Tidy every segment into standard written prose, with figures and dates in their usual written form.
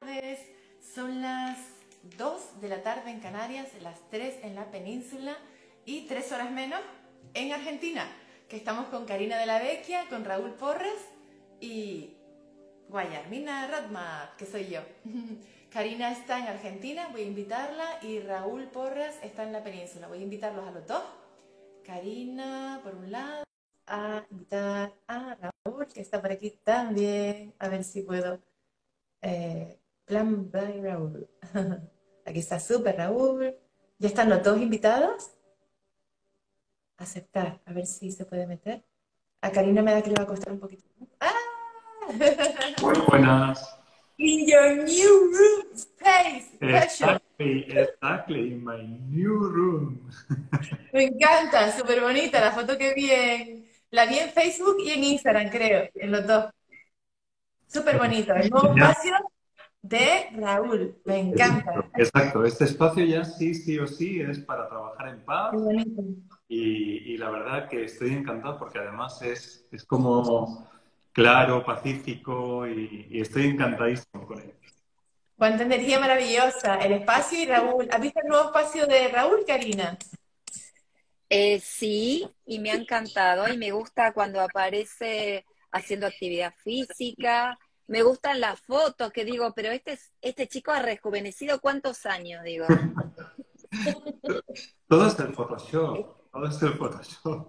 Tardes. Son las 2 de la tarde en Canarias, las 3 en la península y 3 horas menos en Argentina, que estamos con Karina de la Vecchia, con Raúl Porras y Guayarmina Radma, que soy yo. Karina está en Argentina, voy a invitarla, y Raúl Porras está en la península. Voy a invitarlos a los dos. Karina, por un lado, a invitar a Raúl, que está por aquí también. A ver si puedo. Plan by Raúl. Aquí está súper Raúl. ¿Ya están los dos invitados? Aceptar, a ver si se puede meter. A Karina me da que le va a costar un poquito. ¡Ah! Muy buenas. In your new room space. Fashion. Exactly, in my new room. Me encanta, súper bonita la foto que la vi en Facebook y en Instagram, creo, en los dos. Súper bonito. El nuevo Ya. espacio de Raúl. Me encanta. Exacto. Este espacio ya sí o sí es para trabajar en Qué paz bonito. y la verdad que estoy encantado porque además es como claro, pacífico y estoy encantadísimo con él. Cuánta energía maravillosa. El espacio y Raúl. ¿Has visto el nuevo espacio de Raúl, Karina? Sí, y me ha encantado y me gusta cuando aparece haciendo actividad física. Me gustan las fotos que digo, pero este chico ha rejuvenecido ¿cuántos años? Digo. Todo es el Photoshop, todo es el Photoshop.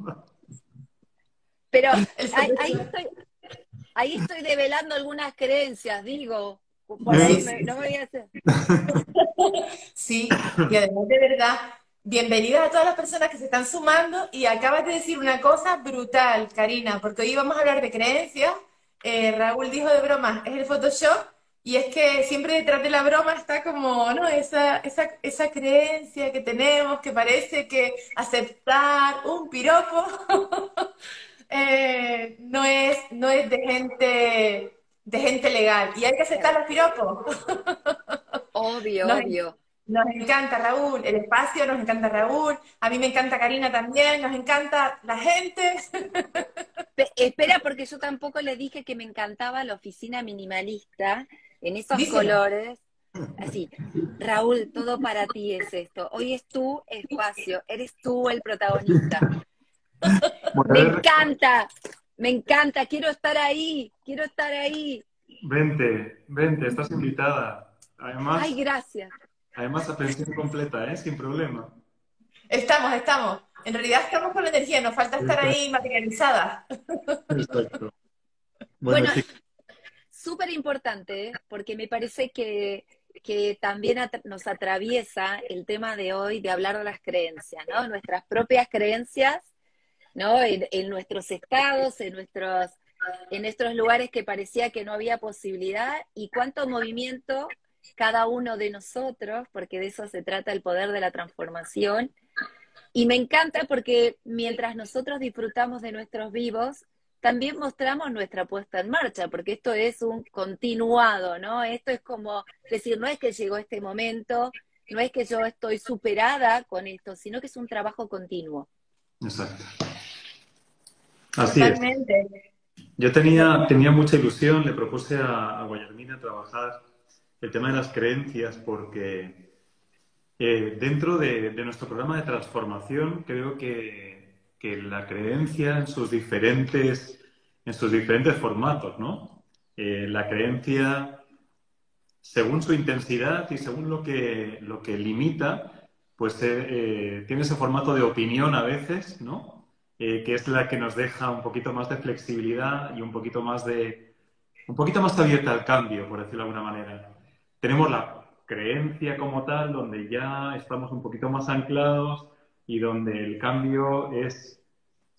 Pero El ahí, foto- ahí estoy develando algunas creencias, digo. Por Sí, ahí sí, no me voy a hacer. sí. Y además, de verdad, bienvenidas a todas las personas que se están sumando, y acabas de decir una cosa brutal, Karina, porque hoy vamos a hablar de creencias. Raúl dijo de broma, es el Photoshop, y es que siempre detrás de la broma está como, ¿no? Esa creencia que tenemos, que parece que aceptar un piropo no es de gente legal, y hay que aceptar los piropos. Obvio, Nos, obvio. nos encanta Raúl, el espacio, nos encanta Raúl, a mí me encanta Karina también, nos encanta la gente. Espera, porque yo tampoco le dije que me encantaba la oficina minimalista en esos Díselo. colores. Así, Raúl, todo para ti es esto. Hoy es tu espacio, eres tú el protagonista. Bueno, Me encanta, quiero estar ahí, quiero estar ahí. vente, estás invitada. Ay, Además, gracias. Además, a pensión completa, ¿eh? Sin problema. Estamos. En realidad estamos con la energía, nos falta estar ahí materializada. Exacto. Bueno, Bueno, chicos, súper importante, porque me parece que también nos atraviesa el tema de hoy de hablar de las creencias, ¿no? Nuestras propias creencias, ¿no? En nuestros estados, en nuestros lugares que parecía que no había posibilidad, y cuánto movimiento cada uno de nosotros, porque de eso se trata el poder de la transformación. Y me encanta porque mientras nosotros disfrutamos de nuestros vivos, también mostramos nuestra puesta en marcha, porque esto es un continuado, ¿no? Esto es como decir, no es que llegó este momento, no es que yo estoy superada con esto, sino que es un trabajo continuo. exacto. Así es. Totalmente. Yo tenía mucha ilusión, le propuse a Guillermina trabajar el tema de las creencias porque dentro de nuestro programa de transformación creo que la creencia en sus diferentes formatos, ¿no? La creencia según su intensidad y según lo que limita, pues tiene ese formato de opinión a veces, ¿no? Que es la que nos deja un poquito más de flexibilidad y un poquito más abierta al cambio, por decirlo de alguna manera. Tenemos la creencia como tal, donde ya estamos un poquito más anclados y donde el cambio es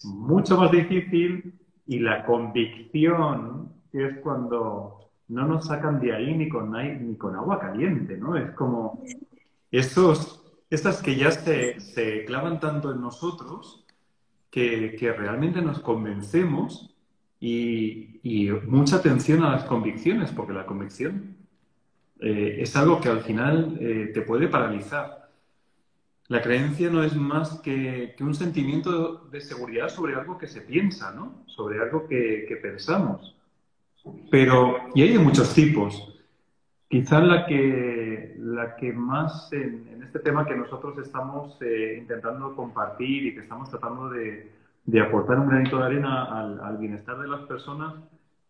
mucho más difícil, y la convicción, que es cuando no nos sacan de ahí ni con agua caliente, ¿no? Es como estas que ya se clavan tanto en nosotros que realmente nos convencemos, y mucha atención a las convicciones, porque la convicción es algo que al final te puede paralizar. La creencia no es más que un sentimiento de seguridad sobre algo que se piensa, ¿no? Sobre algo que pensamos. Pero, y hay de muchos tipos. Quizás la que más en este tema que nosotros estamos intentando compartir y que estamos tratando de aportar un granito de arena al bienestar de las personas,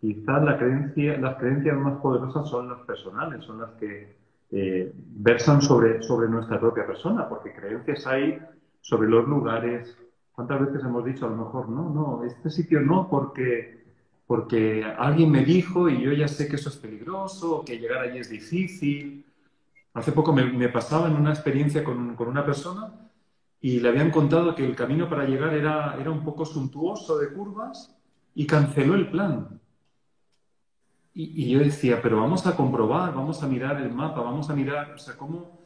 quizás las creencias más poderosas son las personales, son las que versan sobre nuestra propia persona, porque creencias hay sobre los lugares. ¿Cuántas veces hemos dicho a lo mejor, no, este sitio no, porque alguien me dijo y yo ya sé que eso es peligroso, que llegar allí es difícil? Hace poco me pasaba en una experiencia con una persona y le habían contado que el camino para llegar era un poco suntuoso de curvas y canceló el plan. Y yo decía, pero vamos a comprobar, vamos a mirar el mapa, vamos a mirar, o sea, cómo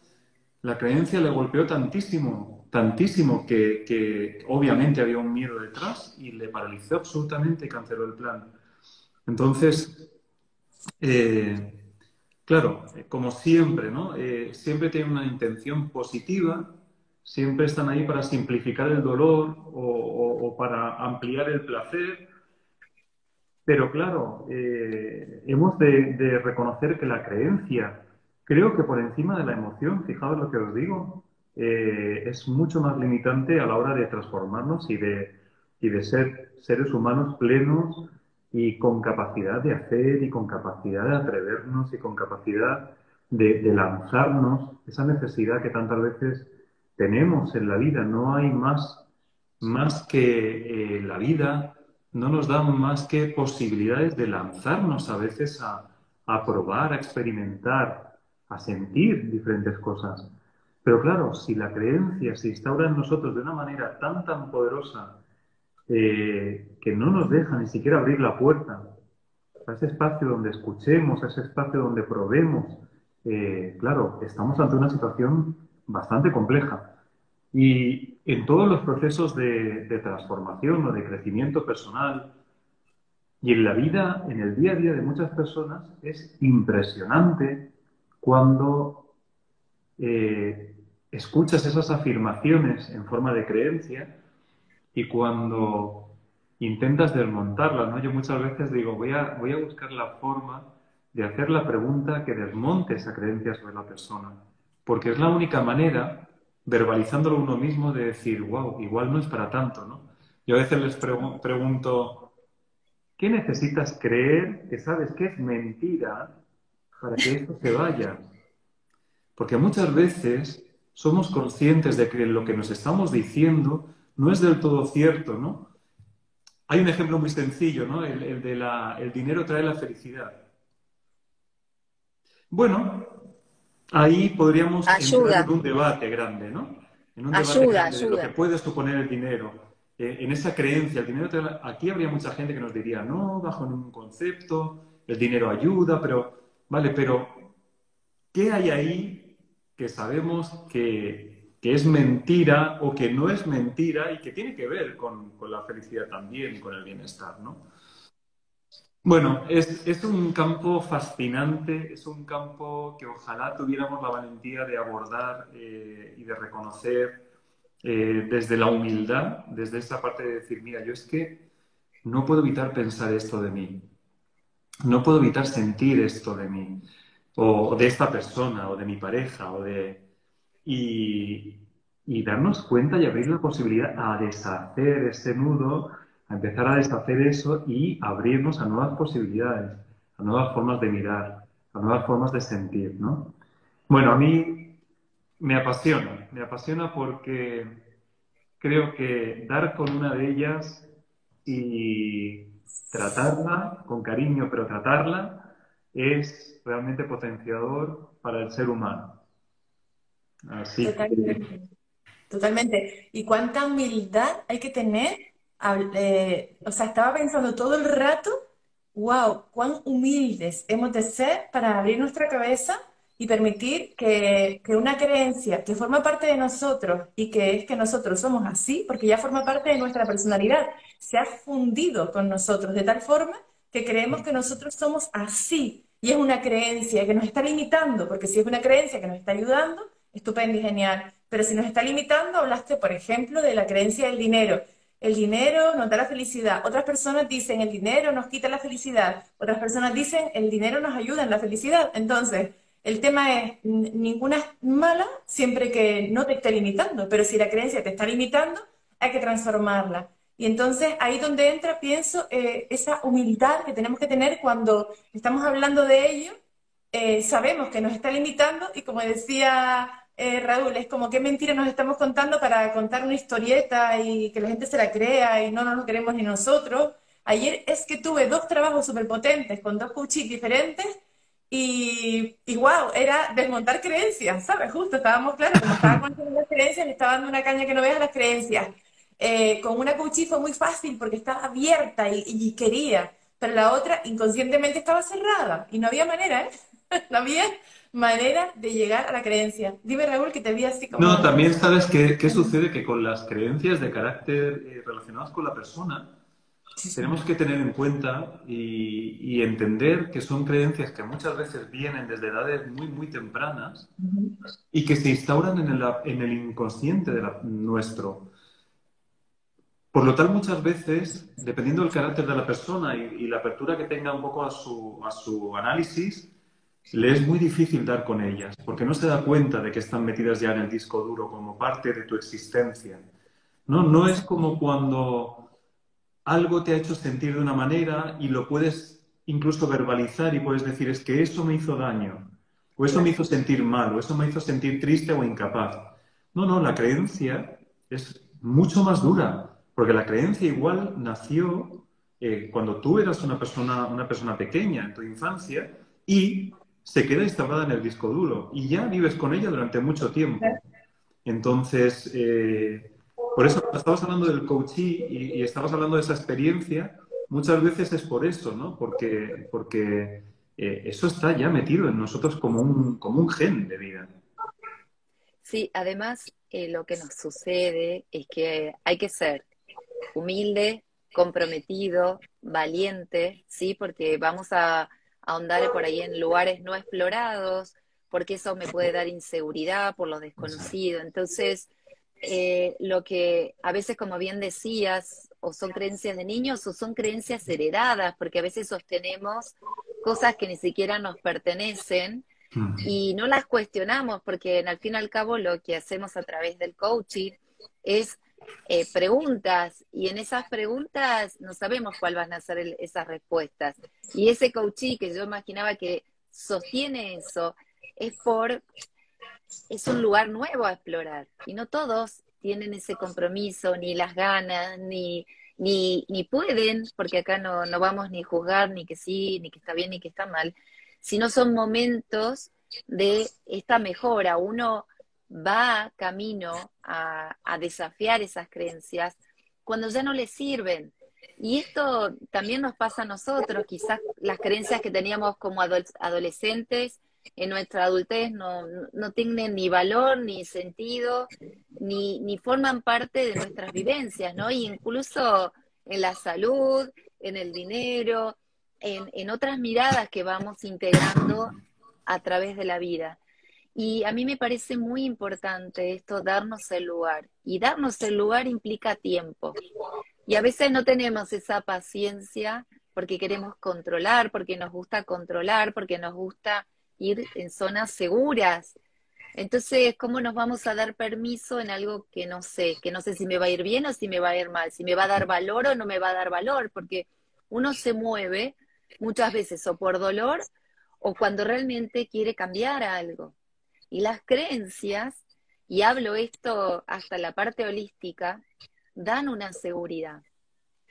la creencia le golpeó tantísimo, tantísimo, que obviamente había un miedo detrás y le paralizó absolutamente y canceló el plan. Entonces, claro, como siempre, ¿no? Siempre tienen una intención positiva, siempre están ahí para simplificar el dolor o para ampliar el placer, pero claro, hemos de reconocer que la creencia, creo que por encima de la emoción, fijaos lo que os digo, es mucho más limitante a la hora de transformarnos y de ser seres humanos plenos y con capacidad de hacer y con capacidad de atrevernos y con capacidad de lanzarnos, esa necesidad que tantas veces tenemos en la vida. No hay más que la vida no nos dan más que posibilidades de lanzarnos a veces a probar, a experimentar, a sentir diferentes cosas. Pero claro, si la creencia se instaura en nosotros de una manera tan poderosa que no nos deja ni siquiera abrir la puerta a ese espacio donde escuchemos, a ese espacio donde probemos, claro, estamos ante una situación bastante compleja. Y en todos los procesos de transformación o de crecimiento personal y en la vida, en el día a día de muchas personas, es impresionante cuando eh, escuchas esas afirmaciones en forma de creencia y cuando intentas desmontarlas, ¿no? Yo muchas veces digo, voy a buscar la forma de hacer la pregunta que desmonte esa creencia sobre la persona, porque es la única manera, verbalizándolo uno mismo, de decir, wow, igual no es para tanto, ¿no? Yo a veces les pregunto, ¿qué necesitas creer que sabes que es mentira para que esto se vaya? Porque muchas veces somos conscientes de que lo que nos estamos diciendo no es del todo cierto, ¿no? Hay un ejemplo muy sencillo, ¿no? El dinero trae la felicidad. Bueno, ahí podríamos entrar en Ayuda, un debate grande, ¿no? En un debate grande de lo que ayuda. puede suponer el dinero. En esa creencia, el dinero aquí habría mucha gente que nos diría, no, bajo ningún concepto, el dinero ayuda, pero, vale, pero ¿qué hay ahí que sabemos que es mentira o que no es mentira y que tiene que ver con la felicidad también y con el bienestar, ¿no? Bueno, es un campo fascinante, es un campo que ojalá tuviéramos la valentía de abordar y de reconocer desde la humildad, desde esa parte de decir, mira, yo es que no puedo evitar pensar esto de mí, no puedo evitar sentir esto de mí, o de esta persona, o de mi pareja, y, y darnos cuenta y abrir la posibilidad a deshacer ese nudo, a empezar a deshacer eso y abrirnos a nuevas posibilidades, a nuevas formas de mirar, a nuevas formas de sentir, ¿no? Bueno, a mí me apasiona porque creo que dar con una de ellas y tratarla con cariño, pero tratarla es realmente potenciador para el ser humano. Así que Totalmente. Totalmente. ¿Y cuánta humildad hay que tener? O sea, estaba pensando todo el rato, wow, cuán humildes hemos de ser para abrir nuestra cabeza y permitir que una creencia que forma parte de nosotros y que es que nosotros somos así, porque ya forma parte de nuestra personalidad, se ha fundido con nosotros de tal forma que creemos que nosotros somos así. Y es una creencia que nos está limitando, porque si es una creencia que nos está ayudando, estupendo y genial. Pero si nos está limitando, hablaste, por ejemplo, de la creencia del dinero. El dinero nos da la felicidad. Otras personas dicen, el dinero nos quita la felicidad. Otras personas dicen, el dinero nos ayuda en la felicidad. Entonces, El tema es, ninguna es mala siempre que no te esté limitando, pero si la creencia te está limitando, hay que transformarla. Y entonces ahí donde entra, pienso, esa humildad que tenemos que tener cuando estamos hablando de ello, sabemos que nos está limitando y como decía Raúl, es como qué mentira nos estamos contando para contar una historieta y que la gente se la crea y no nos lo creemos ni nosotros. Ayer es que tuve 2 trabajos súper potentes con 2 coaches diferentes y wow, era desmontar creencias, ¿sabes? Justo estábamos, claro, como estaba con las creencias, le estaba dando una caña que no veas a las creencias. Con una coachí fue muy fácil porque estaba abierta y quería, pero la otra inconscientemente estaba cerrada y no había manera, ¿eh? No había manera de llegar a la creencia. Dime, Raúl, que te vi así No, como... también sabes qué sucede, que con las creencias de carácter relacionadas con la persona, Sí, sí. tenemos que tener en cuenta y entender que son creencias que muchas veces vienen desde edades muy, muy tempranas Ujú, y que se instauran en el inconsciente nuestro. Por lo tal, muchas veces, dependiendo del carácter de la persona y la apertura que tenga un poco a su análisis, le es muy difícil dar con ellas, porque no se da cuenta de que están metidas ya en el disco duro como parte de tu existencia. No, no es como cuando algo te ha hecho sentir de una manera y lo puedes incluso verbalizar y puedes decir, es que eso me hizo daño, o eso me claro. hizo sentir mal, o eso me hizo sentir triste o incapaz. No, no, la creencia es mucho más dura, porque la creencia igual nació cuando tú eras una persona pequeña en tu infancia y se queda instaurada en el disco duro y ya vives con ella durante mucho tiempo. Entonces, por eso, cuando estabas hablando del coachí y estabas hablando de esa experiencia, muchas veces es por eso, ¿no? Porque eso está ya metido en nosotros como un gen de vida. Sí, además lo que nos sucede es que hay que ser humilde, comprometido, valiente, ¿sí? Porque vamos a ahondar por ahí en lugares no explorados, porque eso me puede dar inseguridad por lo desconocido. Entonces, lo que a veces, como bien decías, o son creencias de niños o son creencias heredadas, porque a veces sostenemos cosas que ni siquiera nos pertenecen Mm. y no las cuestionamos, porque al fin y al cabo lo que hacemos a través del coaching es preguntas, y en esas preguntas no sabemos cuál van a ser esas respuestas. Y ese coaching que yo imaginaba que sostiene eso, es es un lugar nuevo a explorar, y no todos tienen ese compromiso, ni las ganas, ni pueden, porque acá no vamos ni a juzgar, ni que sí, ni que está bien, ni que está mal, sino son momentos de esta mejora. Uno va camino a desafiar esas creencias cuando ya no le sirven. Y esto también nos pasa a nosotros, quizás las creencias que teníamos como adolescentes en nuestra adultez no tienen ni valor, ni sentido, ni forman parte de nuestras vivencias, ¿no? Y incluso en la salud, en el dinero, en otras miradas que vamos integrando a través de la vida. Y a mí me parece muy importante esto, darnos el lugar. Y darnos el lugar implica tiempo. Y a veces no tenemos esa paciencia porque queremos controlar, porque nos gusta controlar, porque nos gusta ir en zonas seguras. Entonces, ¿cómo nos vamos a dar permiso en algo que no sé si me va a ir bien o si me va a ir mal, si me va a dar valor o no me va a dar valor? Porque uno se mueve muchas veces o por dolor o cuando realmente quiere cambiar algo. Y las creencias, y hablo esto hasta la parte holística, dan una seguridad,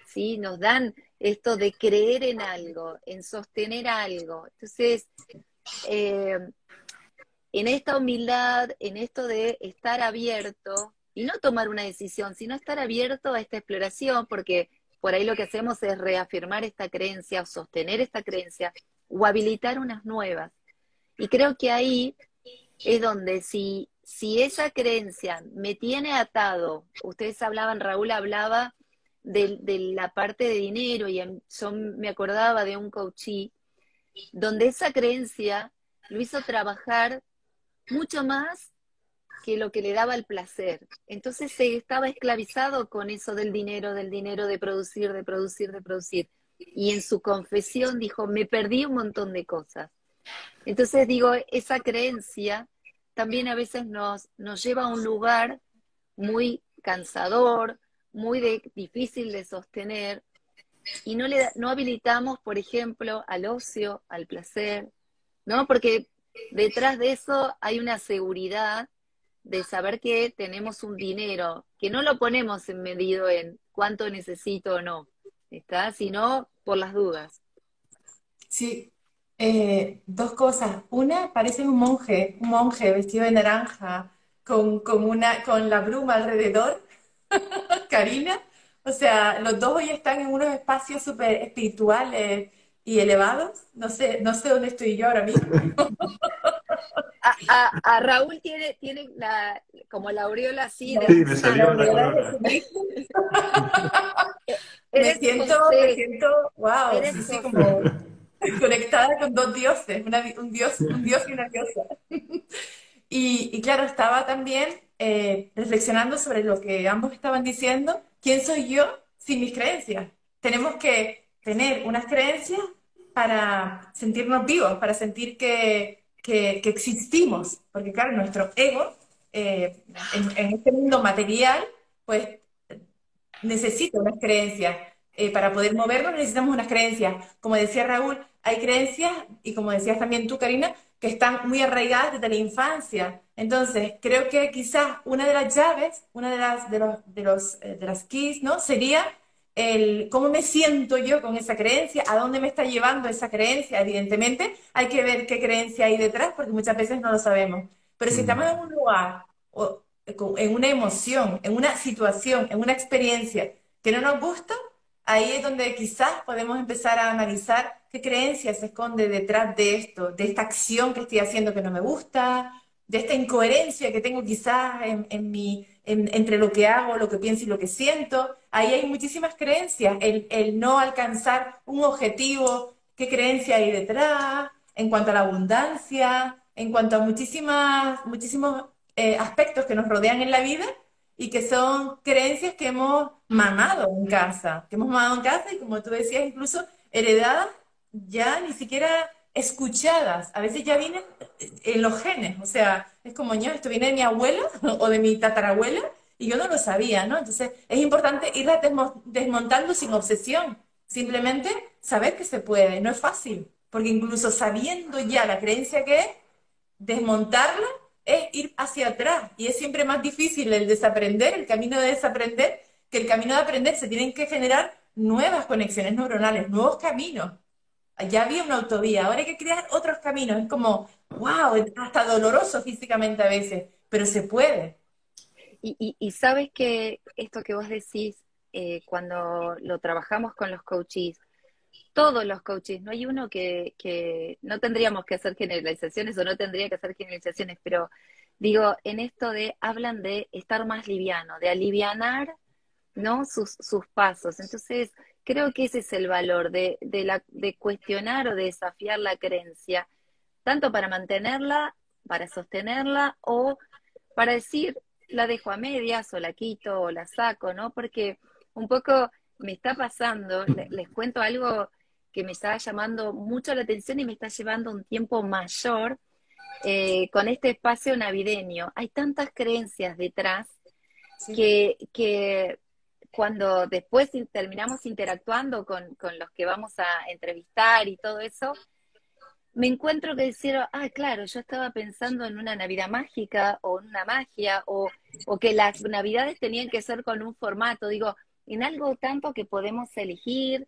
¿sí? Nos dan esto de creer en algo, en sostener algo. Entonces, eh, en esta humildad, en esto de estar abierto, y no tomar una decisión, sino estar abierto a esta exploración, porque por ahí lo que hacemos es reafirmar esta creencia o sostener esta creencia o habilitar unas nuevas. Y creo que ahí es donde si esa creencia me tiene atado, ustedes hablaban, Raúl hablaba de la parte de dinero, y yo me acordaba de un coachí, donde esa creencia lo hizo trabajar mucho más que lo que le daba el placer. Entonces se estaba esclavizado con eso del dinero, de producir, de producir, de producir. Y en su confesión dijo, me perdí un montón de cosas. Entonces digo, esa creencia también a veces nos lleva a un lugar muy cansador, difícil de sostener, y no habilitamos, por ejemplo, al ocio, al placer, ¿no? Porque detrás de eso hay una seguridad de saber que tenemos un dinero, que no lo ponemos en medido en cuánto necesito o no, ¿está? Sino por las dudas. Sí, dos cosas. Una, parece un monje vestido de naranja con la bruma alrededor, Karina. O sea, los dos hoy están en unos espacios súper espirituales y elevados. No sé dónde estoy yo ahora mismo. A Raúl tiene como la aureola así de Sí, me La salió Susana. la aureola de corona. Jesucristo. Eres Me José, siento, wow, eres sí, sí, José. como conectada con dos dioses, un dios y una diosa. Y claro, estaba también reflexionando sobre lo que ambos estaban diciendo. ¿Quién soy yo sin mis creencias? Tenemos que tener unas creencias para sentirnos vivos, para sentir que existimos. Porque claro, nuestro ego en este mundo material, pues necesita unas creencias. Para poder movernos necesitamos unas creencias. Como decía Raúl, hay creencias, y como decías también tú, Karina, que están muy arraigadas desde la infancia. Entonces, creo que quizás una de las llaves, una de las keys, ¿no? Sería el cómo me siento yo con esa creencia, a dónde me está llevando esa creencia. Evidentemente, hay que ver qué creencia hay detrás, porque muchas veces no lo sabemos. Pero si estamos en un lugar en una emoción, en una situación, en una experiencia que no nos gusta, ahí es donde quizás podemos empezar a analizar qué creencia se esconde detrás de esto, de esta acción que estoy haciendo que no me gusta, de esta incoherencia que tengo quizás entre lo que hago, lo que pienso y lo que siento. Ahí hay muchísimas creencias, el no alcanzar un objetivo, qué creencia hay detrás, en cuanto a la abundancia, en cuanto a muchísimos aspectos que nos rodean en la vida y que son creencias que hemos mamado en casa y como tú decías, incluso heredadas, ya ni siquiera escuchadas, a veces ya vienen en los genes, o sea, es como yo, esto viene de mi abuela o de mi tatarabuela y yo no lo sabía, ¿no? Entonces es importante irla desmontando sin obsesión, simplemente saber que se puede, no es fácil, porque incluso sabiendo ya la creencia que es, desmontarla es ir hacia atrás y es siempre más difícil el desaprender, el camino de desaprender, que el camino de aprender. Se tienen que generar nuevas conexiones neuronales, nuevos caminos. Ya había una autovía, ahora hay que crear otros caminos. Es como, wow, es hasta doloroso físicamente a veces, pero se puede. Y sabes que esto que vos decís, cuando lo trabajamos con los coaches, todos los coaches, no hay uno que no tendríamos que hacer generalizaciones o no tendría que hacer generalizaciones, pero digo, en esto hablan de estar más liviano, de alivianar, ¿no? Sus pasos. Entonces, creo que ese es el valor de cuestionar o de desafiar la creencia, tanto para mantenerla, para sostenerla o para decir, la dejo a medias o la quito o la saco, ¿no? Porque un poco me está pasando, les cuento algo que me está llamando mucho la atención y me está llevando un tiempo mayor con este espacio navideño. Hay tantas creencias detrás Sí. que cuando después terminamos interactuando con los que vamos a entrevistar y todo eso, me encuentro que decir, ah, claro, yo estaba pensando en una Navidad mágica o en una magia o que las Navidades tenían que ser con un formato, digo, en algo tanto que podemos elegir,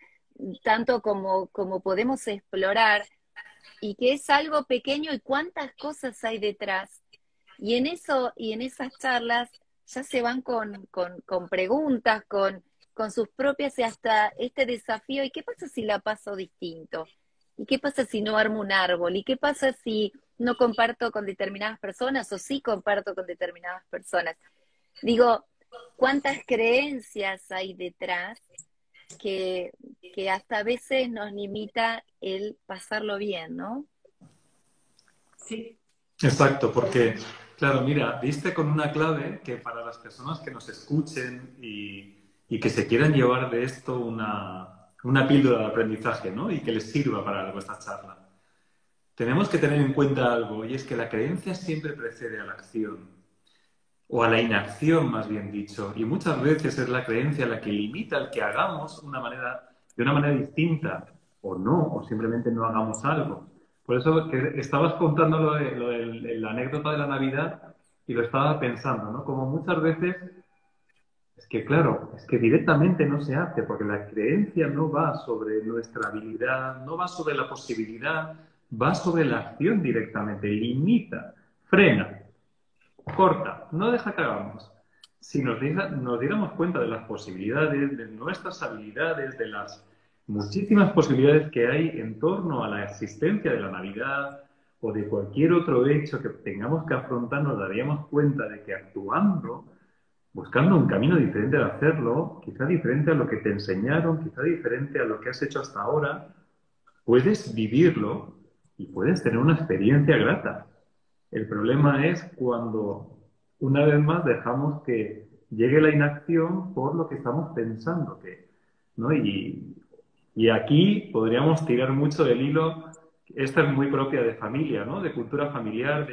tanto como podemos explorar y que es algo pequeño y cuántas cosas hay detrás. Y en esas charlas ya se van con preguntas, con sus propias y hasta este desafío, ¿y qué pasa si la paso distinto? ¿Y qué pasa si no armo un árbol? ¿Y qué pasa si no comparto con determinadas personas o sí comparto con determinadas personas? Digo, ¿cuántas creencias hay detrás que, que hasta a veces nos limita el pasarlo bien, ¿no? Sí. Exacto, porque, claro, mira, diste con una clave que para las personas que nos escuchen y que se quieran llevar de esto una píldora de aprendizaje, ¿no? Y que les sirva para algo esta charla. tenemos que tener en cuenta algo, y es que la creencia siempre precede a la acción, o a la inacción, más bien dicho, y muchas veces es la creencia la que limita el que hagamos de una manera distinta, o no, o simplemente no hagamos algo. Por eso que estabas contando la anécdota de la Navidad y lo estaba pensando, ¿no? Como muchas veces es que, claro, es que directamente no se hace, porque la creencia no va sobre nuestra habilidad, no va sobre la posibilidad, va sobre la acción directamente, limita, frena, corta, no deja que hagamos. Si nos diéramos cuenta de las posibilidades, de nuestras habilidades, de las muchísimas posibilidades que hay en torno a la existencia de la Navidad o de cualquier otro hecho que tengamos que afrontar, nos daríamos cuenta de que actuando, buscando un camino diferente de hacerlo, quizá diferente a lo que te enseñaron, quizá diferente a lo que has hecho hasta ahora, puedes vivirlo y puedes tener una experiencia grata. El problema es cuando, una vez más, dejamos que llegue la inacción por lo que estamos pensando, ¿no? Y aquí podríamos tirar mucho del hilo. Esta es muy propia de familia, ¿no? De cultura familiar,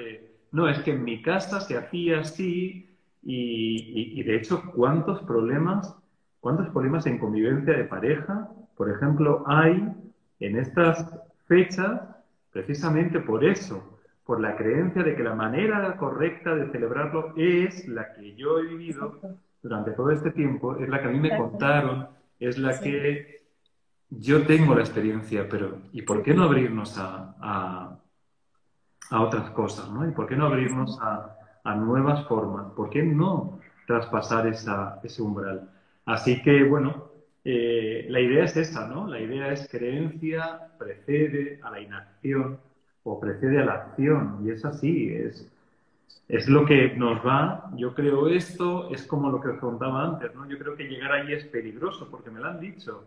no, es que en mi casa se hacía así, y de hecho, cuántos problemas en convivencia de pareja, por ejemplo, hay en estas fechas, precisamente por eso, por la creencia de que la manera correcta de celebrarlo es la que yo he vivido Exacto. durante todo este tiempo, es la que a mí me Exacto. contaron, es la Sí, que yo tengo la experiencia, pero ¿y por qué no abrirnos a otras cosas, ¿no? ¿Y por qué no abrirnos a nuevas formas? ¿Por qué no traspasar ese umbral? Así que, bueno, la idea es esa, ¿no? La idea es creencia precede a la inacción o precede a la acción. Y es así, es lo que nos va. Yo creo esto, es como lo que os contaba antes, ¿no? Yo creo que llegar ahí es peligroso porque me lo han dicho.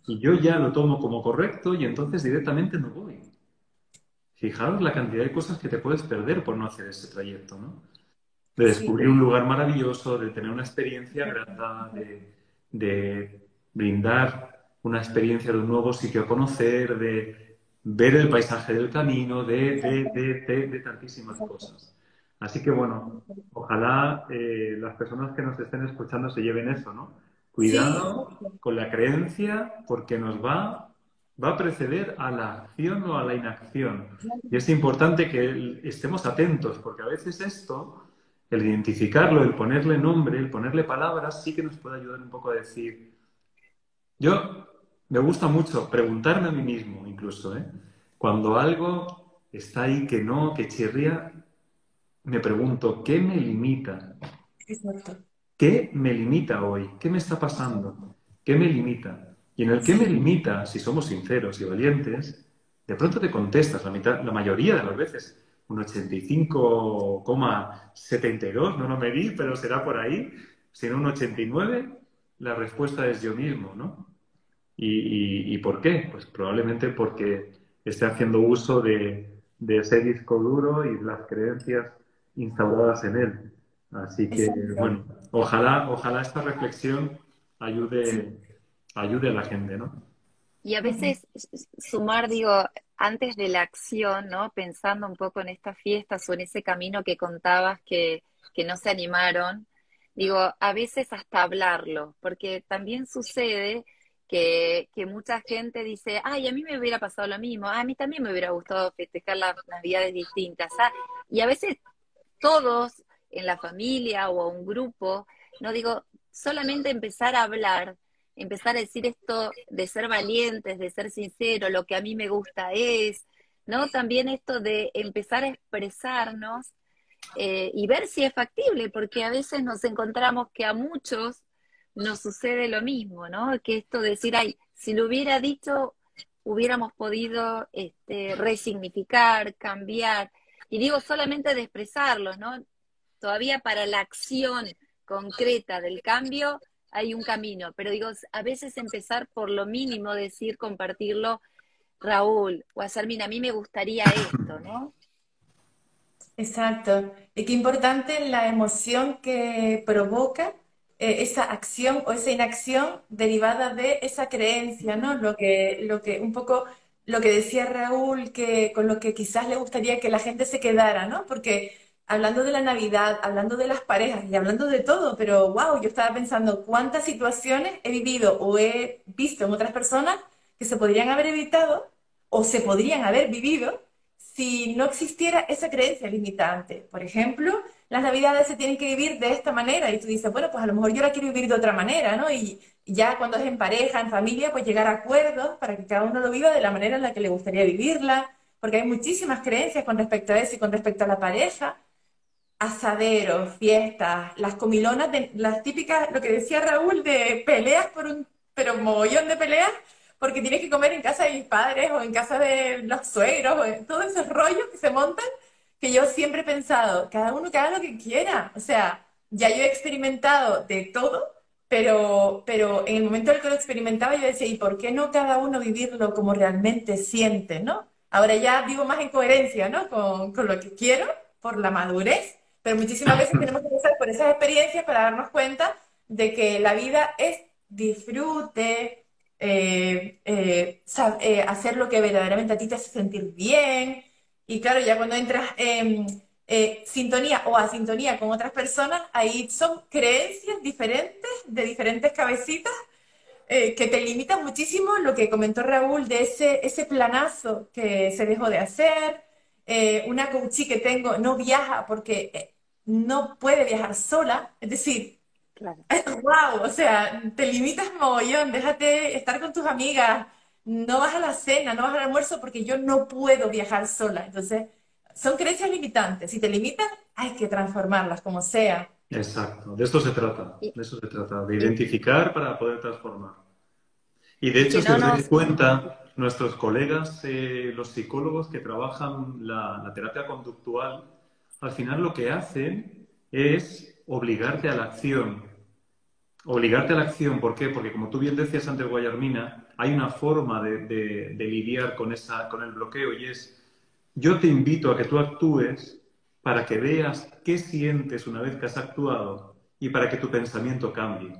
Y yo ya lo tomo como correcto y entonces directamente no voy. Fijaros la cantidad de cosas que te puedes perder por no hacer ese trayecto, ¿no? De sí. descubrir un lugar maravilloso, de tener una experiencia grata, de brindar una experiencia de un nuevo sitio a conocer, de ver el paisaje del camino, de tantísimas cosas. Así que bueno, ojalá las personas que nos estén escuchando se lleven eso, ¿no? Sí, Cuidado con la creencia porque va a preceder a la acción o a la inacción. Y es importante que estemos atentos porque a veces esto, el identificarlo, el ponerle nombre, el ponerle palabras, sí que nos puede ayudar un poco a decir. Yo me gusta mucho preguntarme a mí mismo, incluso, ¿eh? Cuando algo está ahí que no, que chirría, me pregunto, ¿qué me limita? exacto. ¿Qué me limita hoy? ¿Qué me está pasando? ¿Qué me limita? Y en el qué me Sí, limita, si somos sinceros y valientes, de pronto te contestas la mayoría de las veces, un 85,72, no lo medí, pero será por ahí, sino un 89, la respuesta es yo mismo, ¿no? ¿Y por qué? Pues probablemente porque esté haciendo uso de ese disco duro y las creencias instauradas en él. Así que, exacto. bueno, ojalá esta reflexión Sí. ayude a la gente, ¿no? Y a Ujú. veces sumar, digo, antes de la acción, ¿no? Pensando un poco en estas fiestas o en ese camino que contabas que no se animaron, digo, a veces hasta hablarlo, porque también sucede que mucha gente dice, ay, a mí me hubiera pasado lo mismo, a mí también me hubiera gustado festejar las Navidades distintas, ¿ah? Y a veces todos en la familia o a un grupo, no digo, solamente empezar a hablar, empezar a decir esto de ser valientes, de ser sincero, lo que a mí me gusta es, ¿no? También esto de empezar a expresarnos y ver si es factible, porque a veces nos encontramos que a muchos nos sucede lo mismo, ¿no? Que esto de decir, ay, si lo hubiera dicho, hubiéramos podido resignificar, cambiar. Y digo solamente de expresarlos, ¿no? Todavía para la acción concreta del cambio hay un camino, pero digo, a veces empezar por lo mínimo, decir, compartirlo, Raúl, o hacer, mira, a mí me gustaría esto, ¿no? Exacto. Y qué importante la emoción que provoca esa acción o esa inacción derivada de esa creencia, ¿no? Lo que un poco lo que decía Raúl, que con lo que quizás le gustaría que la gente se quedara, ¿no? Porque hablando de la Navidad, hablando de las parejas y hablando de todo, pero wow, yo estaba pensando cuántas situaciones he vivido o he visto en otras personas que se podrían haber evitado o se podrían haber vivido si no existiera esa creencia limitante. Por ejemplo, las Navidades se tienen que vivir de esta manera y tú dices, bueno, pues a lo mejor yo la quiero vivir de otra manera, ¿no? Y ya cuando es en pareja, en familia, pues llegar a acuerdos para que cada uno lo viva de la manera en la que le gustaría vivirla, porque hay muchísimas creencias con respecto a eso y con respecto a la pareja. Asaderos, fiestas, las comilonas, las típicas, lo que decía Raúl, de peleas pero un mogollón de peleas, porque tienes que comer en casa de mis padres o en casa de los suegros, o todos esos rollos que se montan, que yo siempre he pensado, cada uno que haga lo que quiera. O sea, ya yo he experimentado de todo, pero en el momento en el que lo experimentaba yo decía, ¿y por qué no cada uno vivirlo como realmente siente, ¿no? Ahora ya vivo más en coherencia, ¿no? Con lo que quiero, por la madurez, pero muchísimas veces tenemos que pasar por esas experiencias para darnos cuenta de que la vida es disfrute, hacer lo que verdaderamente a ti te hace sentir bien. Y claro, ya cuando entras en sintonía o asintonía con otras personas, ahí son creencias diferentes, de diferentes cabecitas, que te limitan muchísimo lo que comentó Raúl de ese planazo que se dejó de hacer. Una coachí que tengo no viaja porque no puede viajar sola, es decir, Claro. wow, o sea, te limitas mogollón, déjate estar con tus amigas, no vas a la cena, no vas al almuerzo porque yo no puedo viajar sola. Entonces, son creencias limitantes. Si te limitan, hay que transformarlas como sea. Exacto, de esto se trata, Y, de eso se trata, de y- identificar para poder transformar. Y de y hecho, que si no os dais nos... cuenta, nuestros colegas, los psicólogos que trabajan la terapia conductual, al final lo que hacen es obligarte a la acción. Obligarte a la acción, ¿por qué? Porque como tú bien decías antes, Guillermina, hay una forma de lidiar con el bloqueo y es, yo te invito a que tú actúes para que veas qué sientes una vez que has actuado y para que tu pensamiento cambie.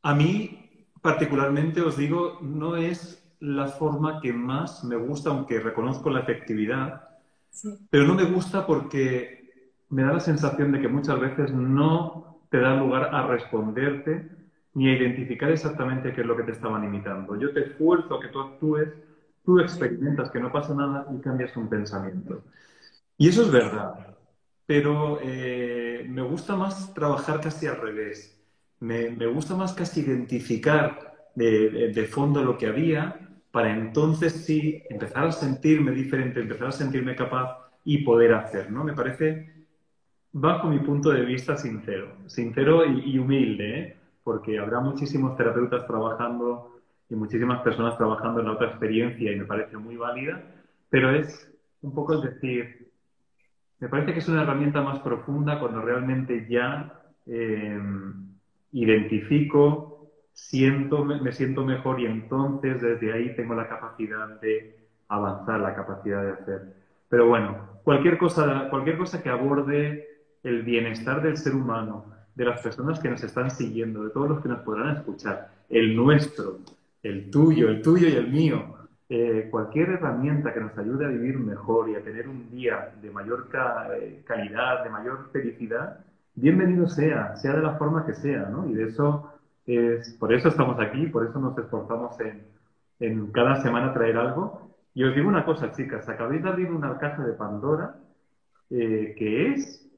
A mí, particularmente, os digo, no es la forma que más me gusta, aunque reconozco la efectividad, Sí, pero no me gusta porque me da la sensación de que muchas veces no te da lugar a responderte ni a identificar exactamente qué es lo que te estaban imitando. Yo te esfuerzo a que tú actúes, tú experimentas que no pasa nada y cambias un pensamiento. Y eso es verdad, pero me gusta más trabajar casi al revés. Me gusta más casi identificar de fondo lo que había para entonces sí empezar a sentirme diferente, empezar a sentirme capaz y poder hacer, ¿no? Me parece, bajo mi punto de vista, sincero y humilde, ¿eh? Porque habrá muchísimos terapeutas trabajando y muchísimas personas trabajando en la otra experiencia y me parece muy válida, pero es un poco el decir, me parece que es una herramienta más profunda cuando realmente ya identifico, me siento mejor y entonces desde ahí tengo la capacidad de avanzar, la capacidad de hacer. Pero bueno, cualquier cosa que aborde el bienestar del ser humano, de las personas que nos están siguiendo, de todos los que nos podrán escuchar, el nuestro, el tuyo y el mío, cualquier herramienta que nos ayude a vivir mejor y a tener un día de mayor calidad, de mayor felicidad, bienvenido sea de la forma que sea, ¿no? Y de eso por eso estamos aquí, por eso nos esforzamos en cada semana traer algo. Y os digo una cosa, chicas, acabáis de abrir una caja de Pandora eh, que es,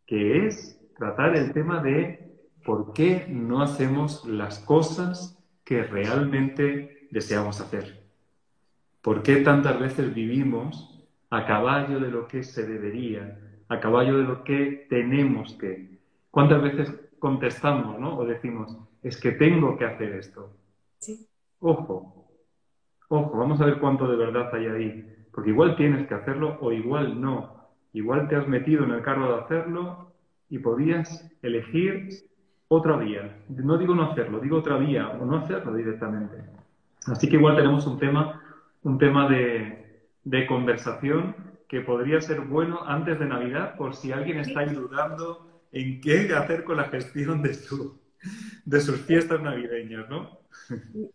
que es tratar el tema de por qué no hacemos las cosas que realmente deseamos hacer. ¿Por qué tantas veces vivimos a caballo de lo que se debería, a caballo de lo que tenemos que? ¿Cuántas veces contestamos, ¿no? O decimos, es que tengo que hacer esto? sí. Ojo, ojo, vamos a ver cuánto de verdad hay ahí. Porque igual tienes que hacerlo o igual no. Igual te has metido en el carro de hacerlo y podías elegir otra vía. No digo no hacerlo, digo otra vía o no hacerlo directamente. Así que igual tenemos un tema de conversación que podría ser bueno antes de Navidad por si alguien está ahí dudando en qué hacer con la gestión de sus fiestas navideñas, ¿no?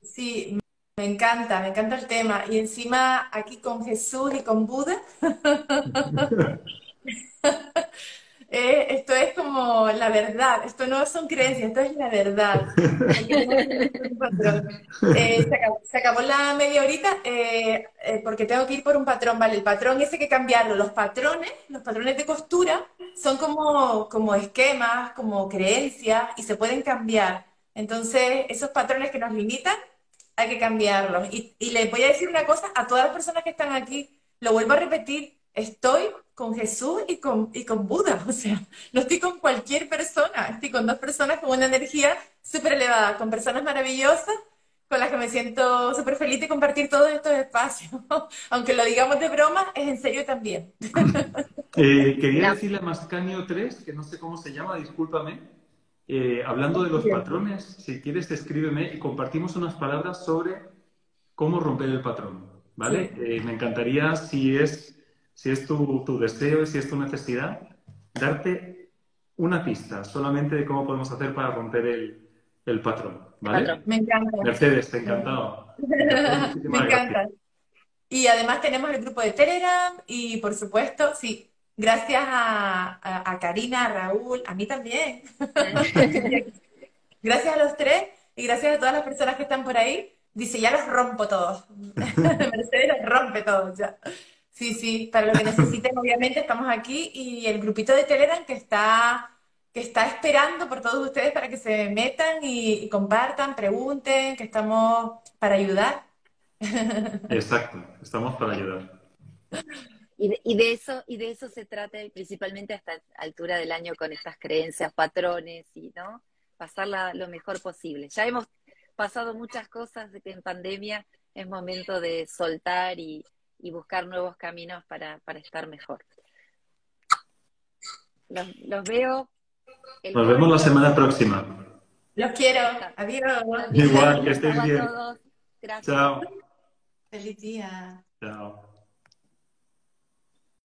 Sí, me encanta el tema. Y encima aquí con Jesús y con Buda, esto es como la verdad, esto no son creencias, esto es la verdad. Porque tengo que ir por un patrón. Se acabó la media horita porque tengo que ir por un patrón, ¿vale? El patrón ese hay que cambiarlo. Los patrones de costura son como esquemas, como creencias y se pueden cambiar. Entonces, esos patrones que nos limitan, hay que cambiarlos. Y les voy a decir una cosa a todas las personas que están aquí, lo vuelvo a repetir, estoy con Jesús y con Buda, o sea, no estoy con cualquier persona, estoy con dos personas con una energía súper elevada, con personas maravillosas, con las que me siento súper feliz de compartir todos estos espacios. Aunque lo digamos de broma, es en serio también. Quería La- decirle a Mascanio 3 que no sé cómo se llama, discúlpame. Hablando de los patrones, si quieres escríbeme y compartimos unas palabras sobre cómo romper el patrón, ¿vale? Sí. Me encantaría, si es tu deseo y si es tu necesidad, darte una pista solamente de cómo podemos hacer para romper el patrón, el ¿vale? patrón. Me encanta. Mercedes, encantado. Encantado, Me muchísimas gracias. encanta. Y además tenemos el grupo de Telegram y por supuesto, sí, gracias a Karina, a Raúl, a mí también. Gracias a los tres y gracias a todas las personas que están por ahí. Dice, ya los rompo todos. Mercedes los rompe todos ya. Sí, sí, para lo que necesiten, obviamente estamos aquí y el grupito de Telegram que está esperando por todos ustedes para que se metan y compartan, pregunten, que estamos para ayudar. Exacto, estamos para ayudar. Y de eso se trata principalmente a esta altura del año con estas creencias, patrones y, ¿no? Pasarla lo mejor posible. Ya hemos pasado muchas cosas de que en pandemia es momento de soltar y buscar nuevos caminos para estar mejor. Los veo el Nos vemos la jueves semana 12. próxima. Los quiero. Ta- Adiós. También, Igual, que chao estés a bien. todos. Gracias. Chao. Feliz día. Chao.